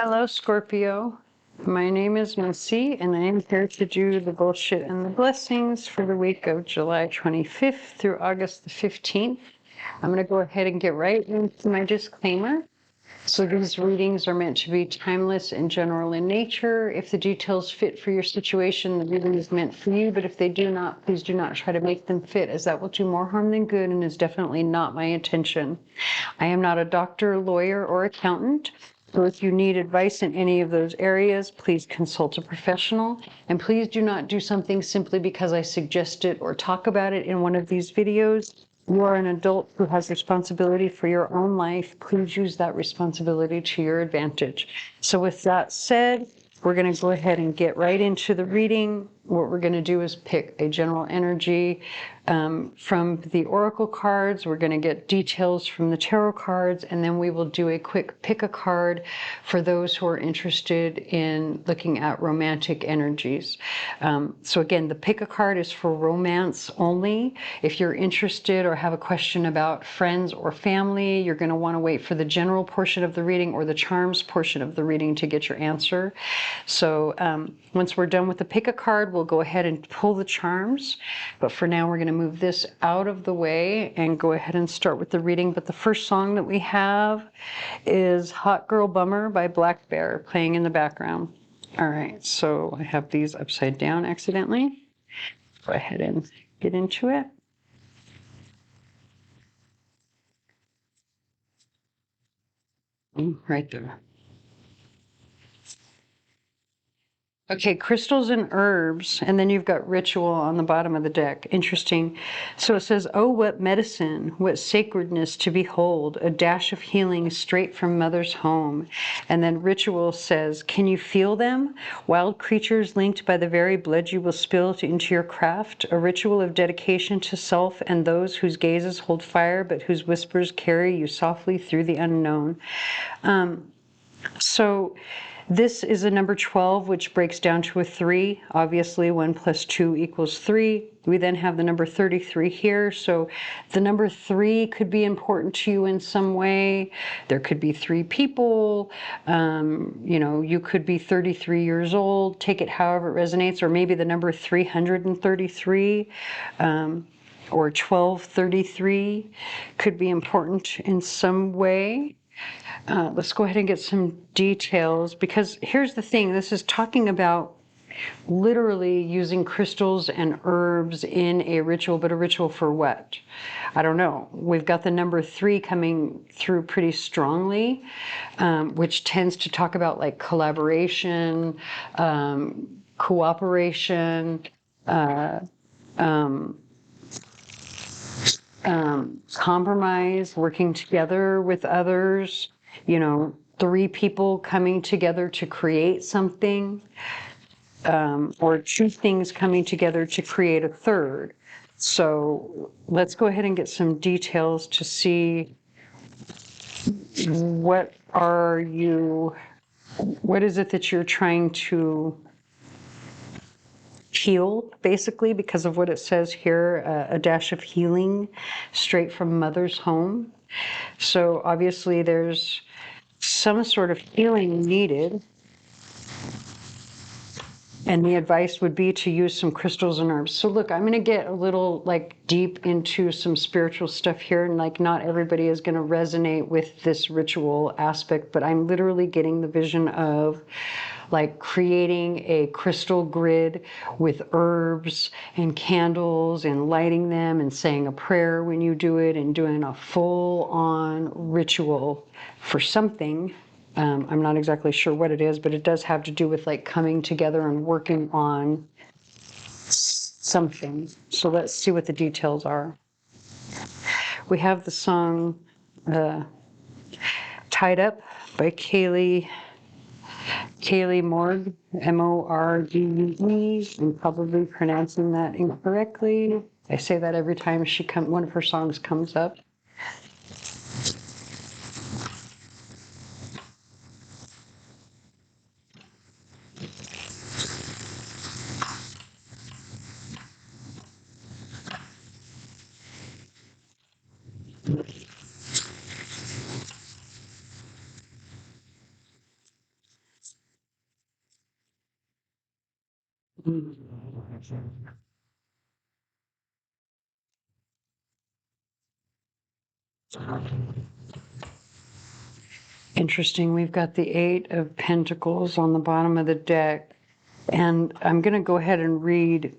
Hello, Scorpio. My name is Missy, and I am here to do the bullshit and the blessings for the week of July 25th through August the 15th. I'm going to go ahead and get right into my disclaimer. So these readings are meant to be timeless and general in nature. If the details fit for your situation, the reading is meant for you. But if they do not, please do not try to make them fit, as that will do more harm than good and is definitely not my intention. I am not a doctor, lawyer, or accountant. So if you need advice in any of those areas, please consult a professional. And please do not do something simply because I suggest it or talk about it in one of these videos. You are an adult who has responsibility for your own life. Please use that responsibility to your advantage. So with that said, we're going to go ahead and get right into the reading. What we're going to do is pick a general energy from the oracle cards. We're going to get details from the tarot cards, and then we will do a quick pick a card for those who are interested in looking at romantic energies. So again, the pick a card is for romance only. If you're interested or have a question about friends or family, you're going to want to wait for the general portion of the reading or the charms portion of the reading to get your answer. So once we're done with the pick a card, we'll go ahead and pull the charms. But for now, we're going to move this out of the way and go ahead and start with the reading. But the first song that we have is Hot Girl Bummer by Black Bear playing in the background. All right, so I have these upside down accidentally. Go ahead and get into it. Right there. Okay, crystals and herbs, and then you've got ritual on the bottom of the deck. Interesting. So it says, oh, what medicine, what sacredness to behold, a dash of healing straight from mother's home. And then ritual says, can you feel them? Wild creatures linked by the very blood you will spill into your craft, a ritual of dedication to self and those whose gazes hold fire, but whose whispers carry you softly through the unknown. So this is a number 12, which breaks down to a 3. Obviously, 1 plus 2 equals 3. We then have the number 33 here. So the number 3 could be important to you in some way. There could be 3 people. You could be 33 years old. Take it however it resonates. Or maybe the number 333. Or 1233 could be important in some way. Let's go ahead and get some details, because here's the thing. This is talking about literally using crystals and herbs in a ritual, but a ritual for what? I don't know. We've got the number 3 coming through pretty strongly, which tends to talk about like collaboration, cooperation, compromise, working together with others, 3 people coming together to create something, or 2 things coming together to create a third. So let's go ahead and get some details to see what is it that you're trying to heal, basically, because of what it says here, a dash of healing straight from mother's home. So obviously there's some sort of healing needed, and the advice would be to use some crystals and herbs. So look, I'm going to get a little deep into some spiritual stuff here, and not everybody is going to resonate with this ritual aspect, but I'm literally getting the vision of creating a crystal grid with herbs and candles and lighting them and saying a prayer when you do it and doing a full-on ritual for something. I'm not exactly sure what it is, but it does have to do with coming together and working on something. So let's see what the details are. We have the song Tied Up by Kaylee Morgue, Morgue. I'm probably pronouncing that incorrectly. I say that every time one of her songs comes up. Interesting. We've got the Eight of Pentacles on the bottom of the deck. And I'm going to go ahead and read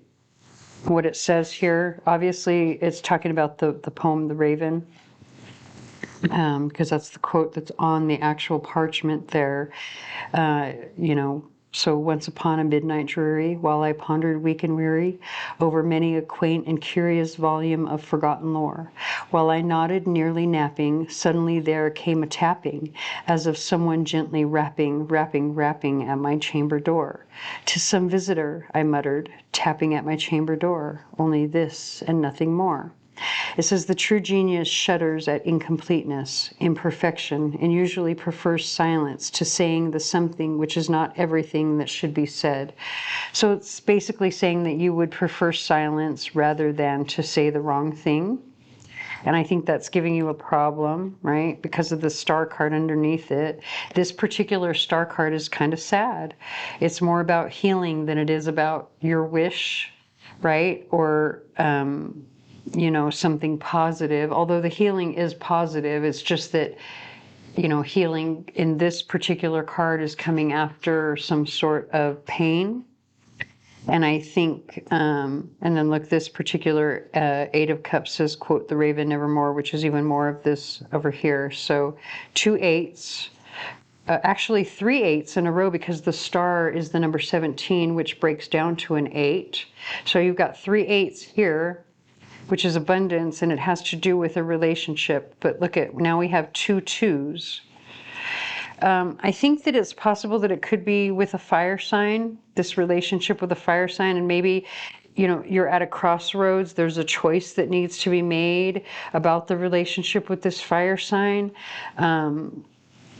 what it says here. Obviously, it's talking about the poem, The Raven, because that's the quote that's on the actual parchment there. You know, so once upon a midnight dreary, while I pondered weak and weary over many a quaint and curious volume of forgotten lore, while I nodded, nearly napping, suddenly there came a tapping, as of someone gently rapping, rapping, rapping at my chamber door. "'Tis some visitor," I muttered, tapping at my chamber door, only this and nothing more. It says the true genius shudders at incompleteness, imperfection, and usually prefers silence to saying the something which is not everything that should be said. So it's basically saying that you would prefer silence rather than to say the wrong thing. And I think that's giving you a problem, right? Because of the star card underneath it. This particular star card is kind of sad. It's more about healing than it is about your wish, right? Or, you know, something positive. Although the healing is positive, it's just that, you know, healing in this particular card is coming after some sort of pain. And I think, and then look, this particular Eight of Cups says, quote, "The Raven Nevermore," which is even more of this over here. So 2 8s, actually 3 8s in a row, because the star is the number 17, which breaks down to an 8. So you've got 3 8s here, which is abundance, and it has to do with a relationship. But look at, now we have 2 2s. I think that it's possible that it could be with a fire sign, this relationship with a fire sign, and maybe, you know, you're at a crossroads. There's a choice that needs to be made about the relationship with this fire sign.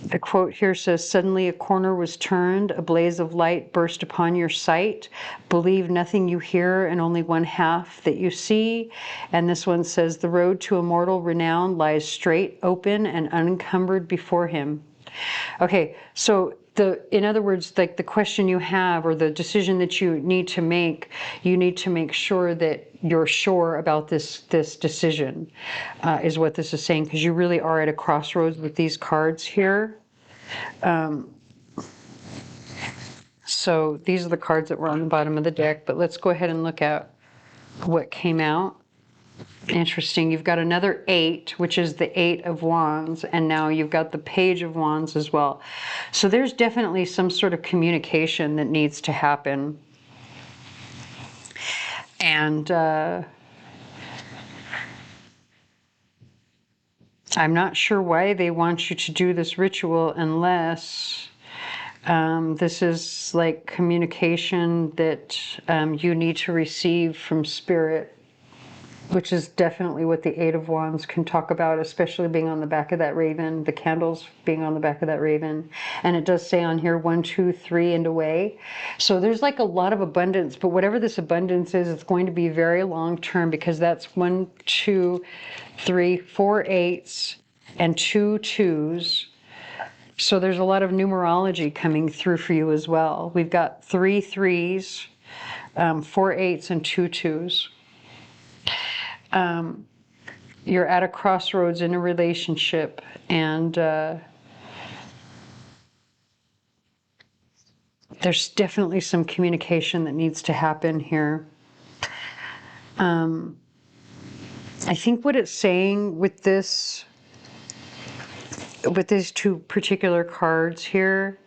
The quote here says, "Suddenly a corner was turned, a blaze of light burst upon your sight. Believe nothing you hear and only one half that you see." And this one says, "The road to immortal renown lies straight, open, and unencumbered before him." Okay, so in other words, like the question you have or the decision that you need to make sure that you're sure about this decision, is what this is saying, because you really are at a crossroads with these cards here. So these are the cards that were on the bottom of the deck, but let's go ahead and look at what came out. Interesting. You've got another 8, which is the 8 of Wands, and now you've got the Page of Wands as well. So there's definitely some sort of communication that needs to happen. And I'm not sure why they want you to do this ritual unless this is like communication that you need to receive from Spirit, which is definitely what the Eight of Wands can talk about, especially being on the back of that raven, the candles being on the back of that raven. And it does say on here 1, 2, 3 and away. So there's like a lot of abundance, but whatever this abundance is, it's going to be very long term, because that's 1, 2, 3, 4 8s and 2 2s. So there's a lot of numerology coming through for you as well. We've got 3 3s, 4 8s and 2 2s. You're at a crossroads in a relationship, and there's definitely some communication that needs to happen here. I think what it's saying with this, with these 2 particular cards here,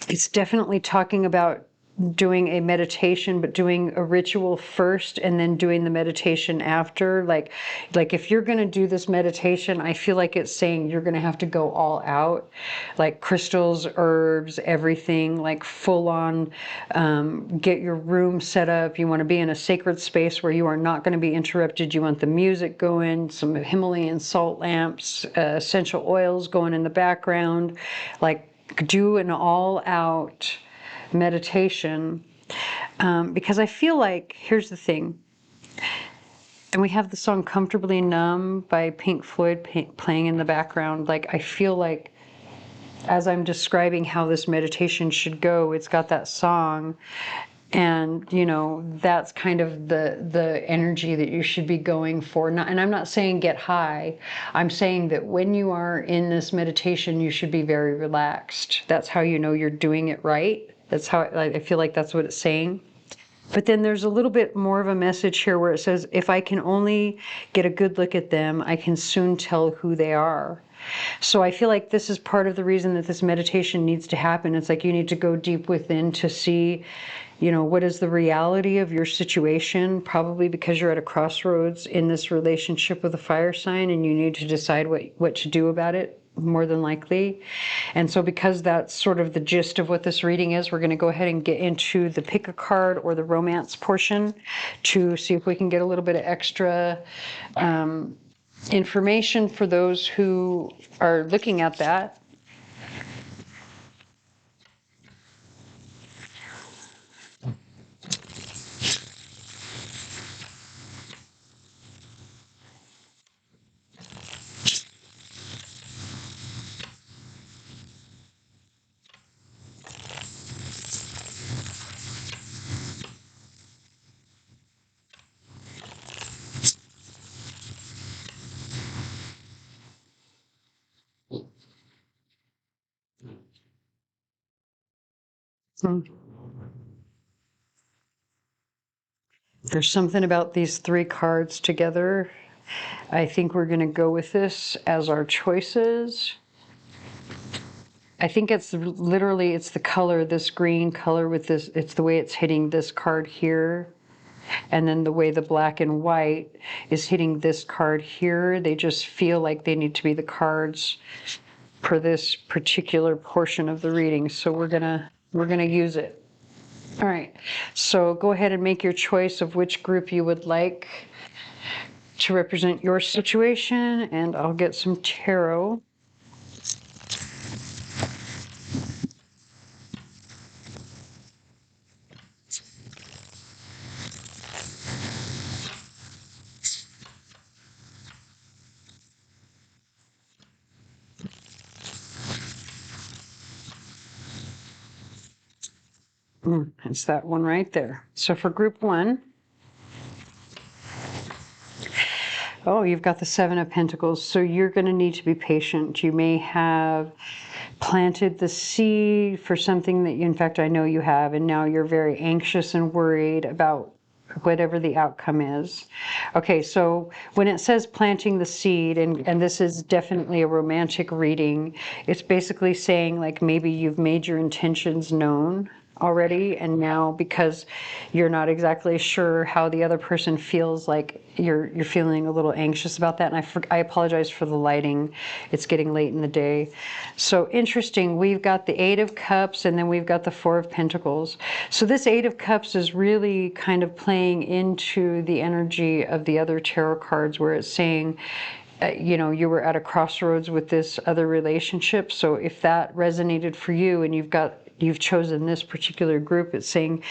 it's definitely talking about doing a meditation, but doing a ritual first and then doing the meditation after. Like if you're going to do this meditation, I feel like it's saying you're going to have to go all out, like crystals, herbs, everything, like full on, get your room set up. You want to be in a sacred space where you are not going to be interrupted. You want the music going, some Himalayan salt lamps, essential oils going in the background, like do an all out meditation, because I feel like, here's the thing, and we have the song "Comfortably Numb" by Pink Floyd playing in the background. Like I feel like as I'm describing how this meditation should go, it's got that song. And, you know, that's kind of the energy that you should be going for. And I'm not saying get high. I'm saying that when you are in this meditation, you should be very relaxed. That's how you know you're doing it right. That's how I feel like that's what it's saying. But then there's a little bit more of a message here where it says, if I can only get a good look at them, I can soon tell who they are. So I feel like this is part of the reason that this meditation needs to happen. It's like you need to go deep within to see, you know, what is the reality of your situation, probably because you're at a crossroads in this relationship with a fire sign and you need to decide what to do about it, more than likely. And so because that's sort of the gist of what this reading is, we're going to go ahead and get into the pick a card or the romance portion to see if we can get a little bit of extra information for those who are looking at that. Hmm. There's something about these three cards together. I think we're going to go with this as our choices. I think it's literally, it's the color, this green color with this, it's the way it's hitting this card here. And then the way the black and white is hitting this card here. They just feel like they need to be the cards for this particular portion of the reading. So we're gonna use it. All right, so go ahead and make your choice of which group you would like to represent your situation, and I'll get some tarot. It's that one right there. So for group one, oh, you've got the Seven of Pentacles. So you're going to need to be patient. You may have planted the seed for something that you, in fact, I know you have, and now you're very anxious and worried about whatever the outcome is. Okay, so when it says planting the seed, and this is definitely a romantic reading, it's basically saying like maybe you've made your intentions known already, and now because you're not exactly sure how the other person feels, like you're feeling a little anxious about that. And I apologize for the lighting. It's getting late in the day. So interesting. We've got the Eight of Cups, and then we've got the Four of Pentacles. So this Eight of Cups is really kind of playing into the energy of the other tarot cards, where it's saying, you know, you were at a crossroads with this other relationship. So if that resonated for you and you've chosen this particular group, it's saying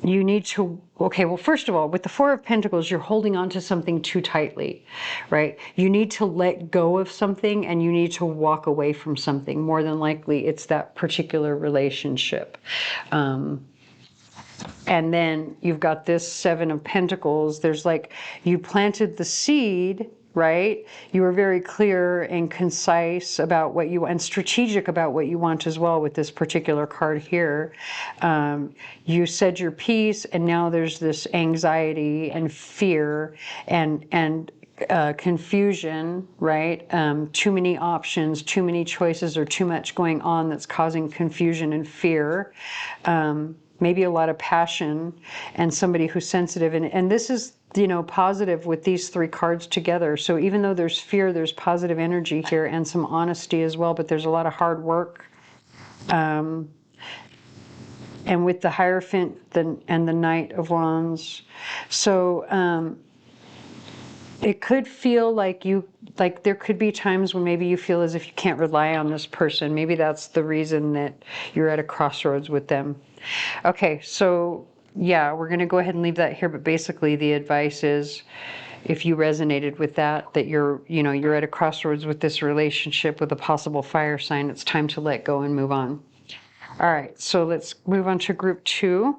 you need to, okay, well, first of all, with the Four of Pentacles, you're holding on to something too tightly, right? You need to let go of something and you need to walk away from something. More than likely, it's that particular relationship. And then you've got this Seven of Pentacles. There's like, you planted the seed, right? You were very clear and concise about what you, and strategic about what you want as well with this particular card here. You said your piece, and now there's this anxiety and fear and confusion, right? Too many options, too many choices, or too much going on that's causing confusion and fear. Maybe a lot of passion, and somebody who's sensitive. And this is, you know, positive with these three cards together. So even though there's fear, there's positive energy here and some honesty as well, but there's a lot of hard work. And with the Hierophant and the Knight of Wands. So it could feel like there could be times when maybe you feel as if you can't rely on this person. Maybe that's the reason that you're at a crossroads with them. Okay, so yeah, we're going to go ahead and leave that here, but basically the advice is if you resonated with that, that you're at a crossroads with this relationship with a possible fire sign. It's time to let go and move on. All right, so let's move on to group 2.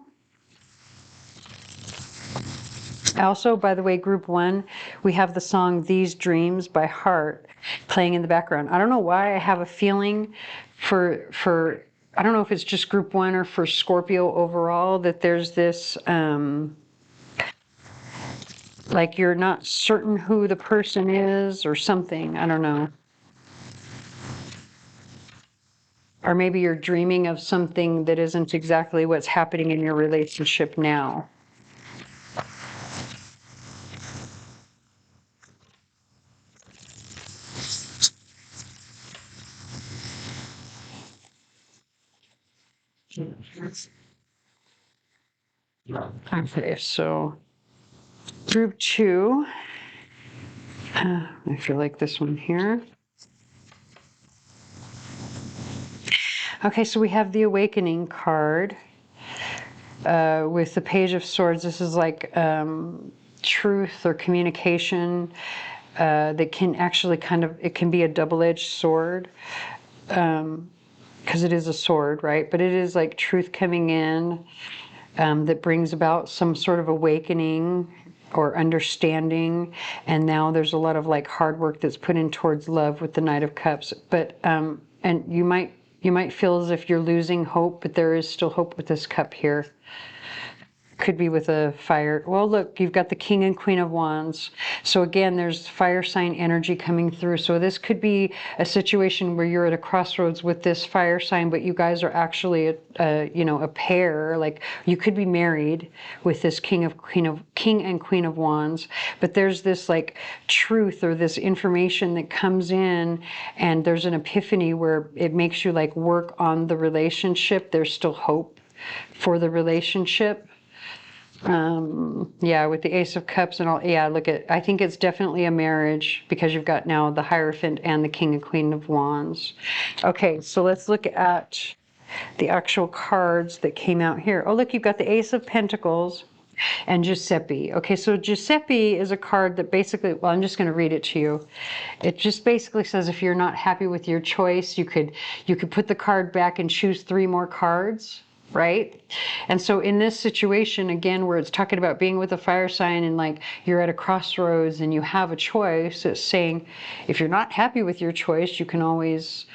Also, by the way, group 1, we have the song These Dreams by Heart playing in the background. I don't know why I have a feeling for I don't know if it's just group 1 or for Scorpio overall, that there's this like you're not certain who the person is or something. I don't know. Or maybe you're dreaming of something that isn't exactly what's happening in your relationship now. Okay, so group 2, I feel like this one here. Okay, so we have the Awakening card with the Page of Swords. This is like truth or communication that can actually it can be a double-edged sword. Because it is a sword, right? But it is like truth coming in that brings about some sort of awakening or understanding. And now there's a lot of like hard work that's put in towards love with the Knight of Cups. But and you might feel as if you're losing hope, but there is still hope with this cup here. Could be with a fire. Well, look, you've got the King and Queen of Wands. So again, there's fire sign energy coming through. So this could be a situation where you're at a crossroads with this fire sign, but you guys are actually a pair. Like you could be married with this King and Queen of Wands. But there's this like truth or this information that comes in, and there's an epiphany where it makes you like work on the relationship. There's still hope for the relationship. Yeah, with the Ace of Cups and all. Yeah, I think it's definitely a marriage because you've got now the Hierophant and the King and Queen of Wands. Okay, so let's look at the actual cards that came out here. Oh, look, you've got the Ace of Pentacles and Giuseppe. Okay, so Giuseppe is a card that basically, well, I'm just going to read it to you. It just basically says if you're not happy with your choice, you could put the card back and choose 3 more cards. Right? And so in this situation, again, where it's talking about being with a fire sign and like you're at a crossroads and you have a choice, it's saying if you're not happy with your choice, you can always,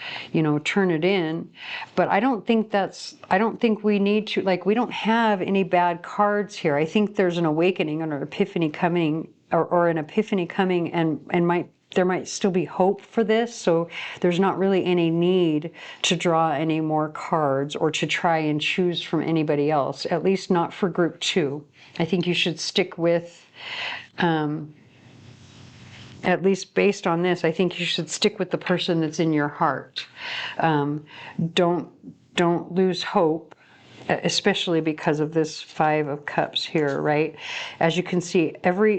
turn it in. But I don't think we need to, like, we don't have any bad cards here. I think there's an awakening or an epiphany coming or an epiphany coming and there might still be hope for this, so there's not really any need to draw any more cards or to try and choose from anybody else, at least not for group 2. I think you should stick with, at least based on this, I think you should stick with the person that's in your heart. Don't lose hope, especially because of this 5 of Cups here, right? As you can see,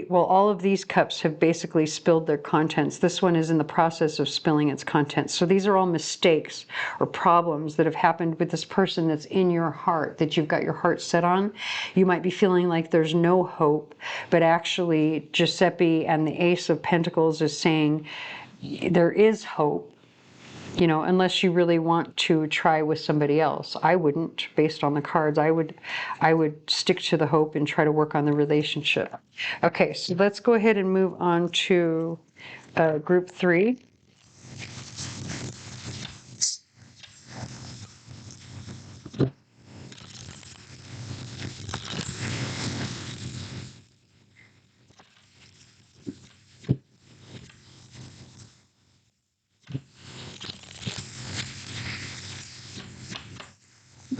all of these cups have basically spilled their contents. This one is in the process of spilling its contents. So these are all mistakes or problems that have happened with this person that's in your heart, that you've got your heart set on. You might be feeling like there's no hope, but actually Giuseppe and the Ace of Pentacles is saying there is hope. Unless you really want to try with somebody else. I wouldn't, based on the cards. I would stick to the hope and try to work on the relationship. Okay, so let's go ahead and move on to group 3.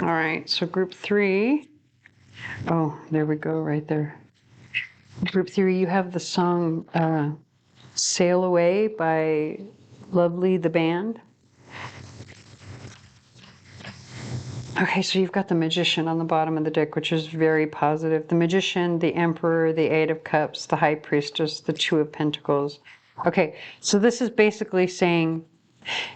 All right, so group 3. Oh, there we go, right there. Group 3, you have the song Sail Away by Lovely the Band. Okay, so you've got the Magician on the bottom of the deck, which is very positive. The Magician, the Emperor, the 8 of Cups, the High Priestess, the 2 of Pentacles. Okay, so this is basically saying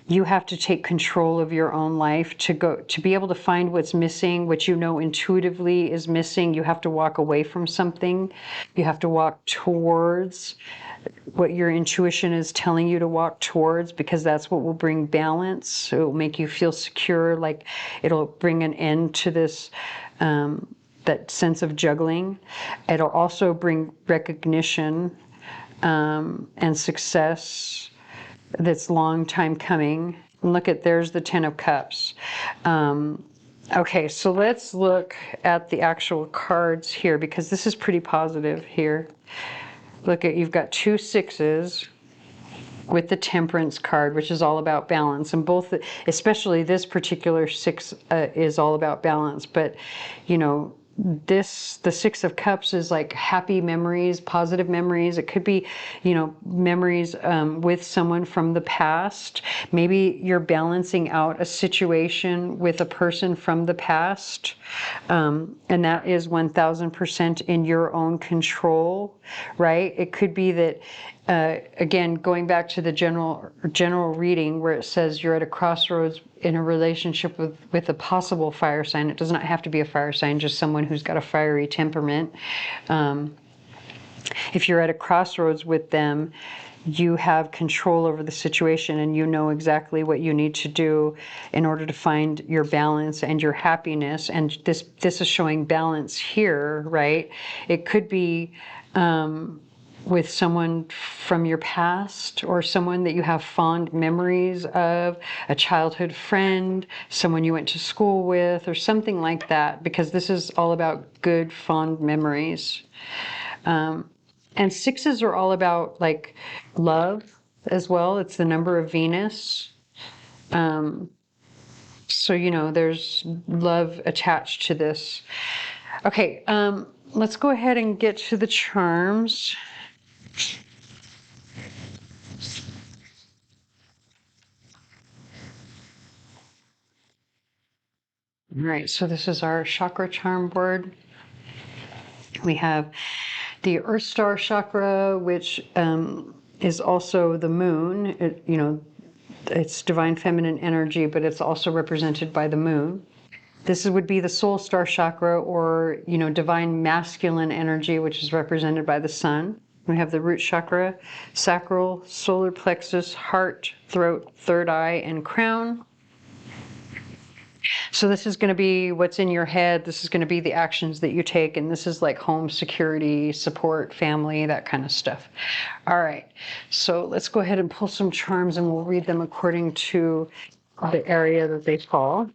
You have to take control of your own life to be able to find what's missing, what you know intuitively is missing. You have to walk away from something. You have to walk towards what your intuition is telling you to walk towards, because that's what will bring balance. It will make you feel secure, like it'll bring an end to this that sense of juggling. It'll also bring recognition and success that's long time coming. And look at, there's the Ten of Cups. Okay, so let's look at the actual cards here, because this is pretty positive here. Look at, you've got 2 sixes with the Temperance card, which is all about balance. And both, especially this particular 6 is all about balance. But, you know, the 6 of Cups is like happy memories, positive memories. It could be, you know, memories with someone from the past. Maybe you're balancing out a situation with a person from the past, and that is 1000% in your own control, right? It could be that again, going back to the general reading where it says you're at a crossroads in a relationship with a possible fire sign. It does not have to be a fire sign, just someone who's got a fiery temperament. If you're at a crossroads with them, you have control over the situation and you know exactly what you need to do in order to find your balance and your happiness. And this is showing balance here, right? It could be with someone from your past, or someone that you have fond memories of, a childhood friend, someone you went to school with, or something like that, because this is all about good, fond memories. And 6s are all about like love as well. It's the number of Venus. So, you know, there's love attached to this. Okay, let's go ahead and get to the charms. All right, so this is our Chakra Charm board. We have the Earth Star Chakra, which is also the moon. It, you know, it's divine feminine energy, but it's also represented by the moon. This would be the Soul Star Chakra, or, you know, divine masculine energy, which is represented by the sun. We have the Root Chakra, sacral, solar plexus, heart, throat, third eye, and crown. So this is going to be what's in your head. This is going to be the actions that you take. And this is like home security, support, family, that kind of stuff. All right. So let's go ahead and pull some charms and we'll read them according to the area that they fall.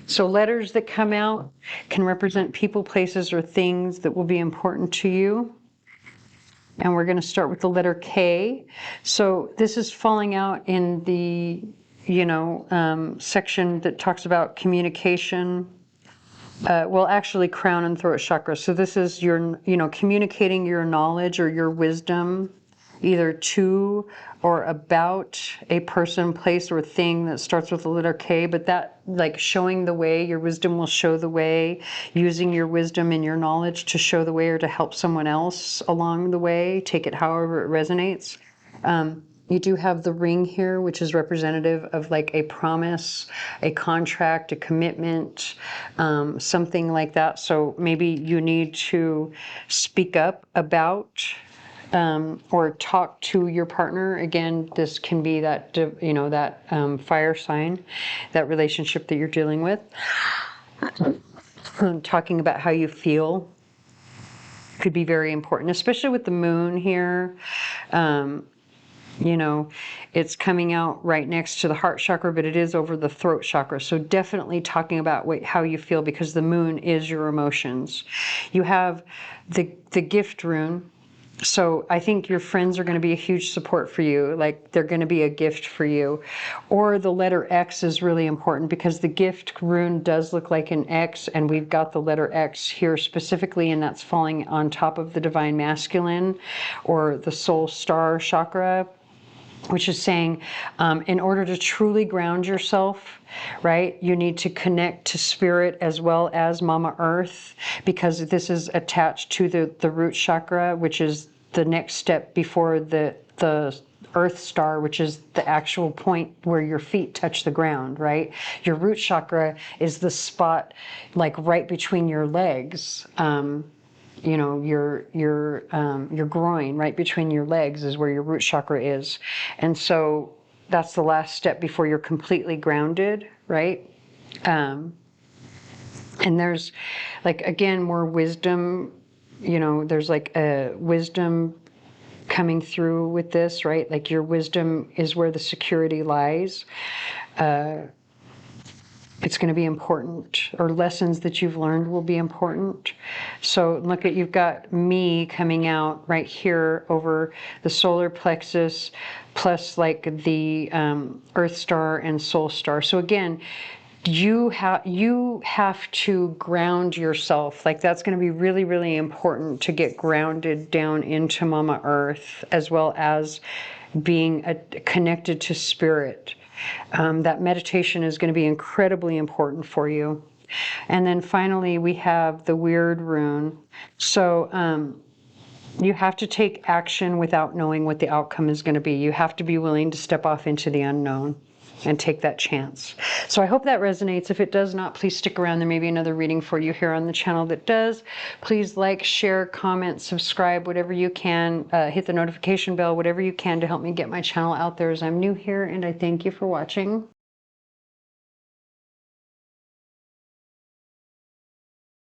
So letters that come out can represent people, places, or things that will be important to you. And we're going to start with the letter K. So this is falling out in the, you know, section that talks about communication. Well, actually, crown and throat chakra. So this is your, you know, communicating your knowledge or your wisdom, either to or about a person, place, or thing that starts with the letter K. But that, like, showing the way, your wisdom will show the way, using your wisdom and your knowledge to show the way or to help someone else along the way. Take it however it resonates. You do have the ring here, which is representative of like a promise, a contract, a commitment, something like that. So maybe you need to speak up about or talk to your partner. Again, this can be that, you know, that fire sign, that relationship that you're dealing with. Talking about how you feel could be very important, especially with the moon here. You know, it's coming out right next to the heart chakra, but it is over the throat chakra. So definitely talking about how you feel, because the moon is your emotions. You have the gift rune. So I think your friends are going to be a huge support for you. Like, they're going to be a gift for you. Or the letter X is really important, because the gift rune does look like an X, and we've got the letter X here specifically, and that's falling on top of the divine masculine or the soul star chakra. which is saying in order to truly ground yourself, right, you need to connect to spirit as well as Mama Earth, because this is attached to the root chakra, which is the next step before the Earth star, which is the actual point where your feet touch the ground, right? Your root chakra is the spot like right between your legs. You know, your groin, right between your legs, is where your root chakra is. And so that's the last step before you're completely grounded, right? And there's like, again, more wisdom, you know, there's like a wisdom coming through with this, right? Like your wisdom is where the security lies. It's going to be important, or lessons that you've learned will be important. So look at, you've got me coming out right here over the solar plexus, plus like the Earth star and Soul star. So again, you have to ground yourself. Like that's going to be really, really important to get grounded down into Mama Earth, as well as being connected to spirit. That meditation is going to be incredibly important for you. And then finally, we have the weird rune. So you have to take action without knowing what the outcome is going to be. You have to be willing to step off into the unknown and take that chance. So I hope that resonates. If it does not, please stick around. There may be another reading for you here on the channel that does. Please like, share, comment, subscribe, whatever you can. Hit the notification bell, whatever you can to help me get my channel out there, as I'm new here, and I thank you for watching.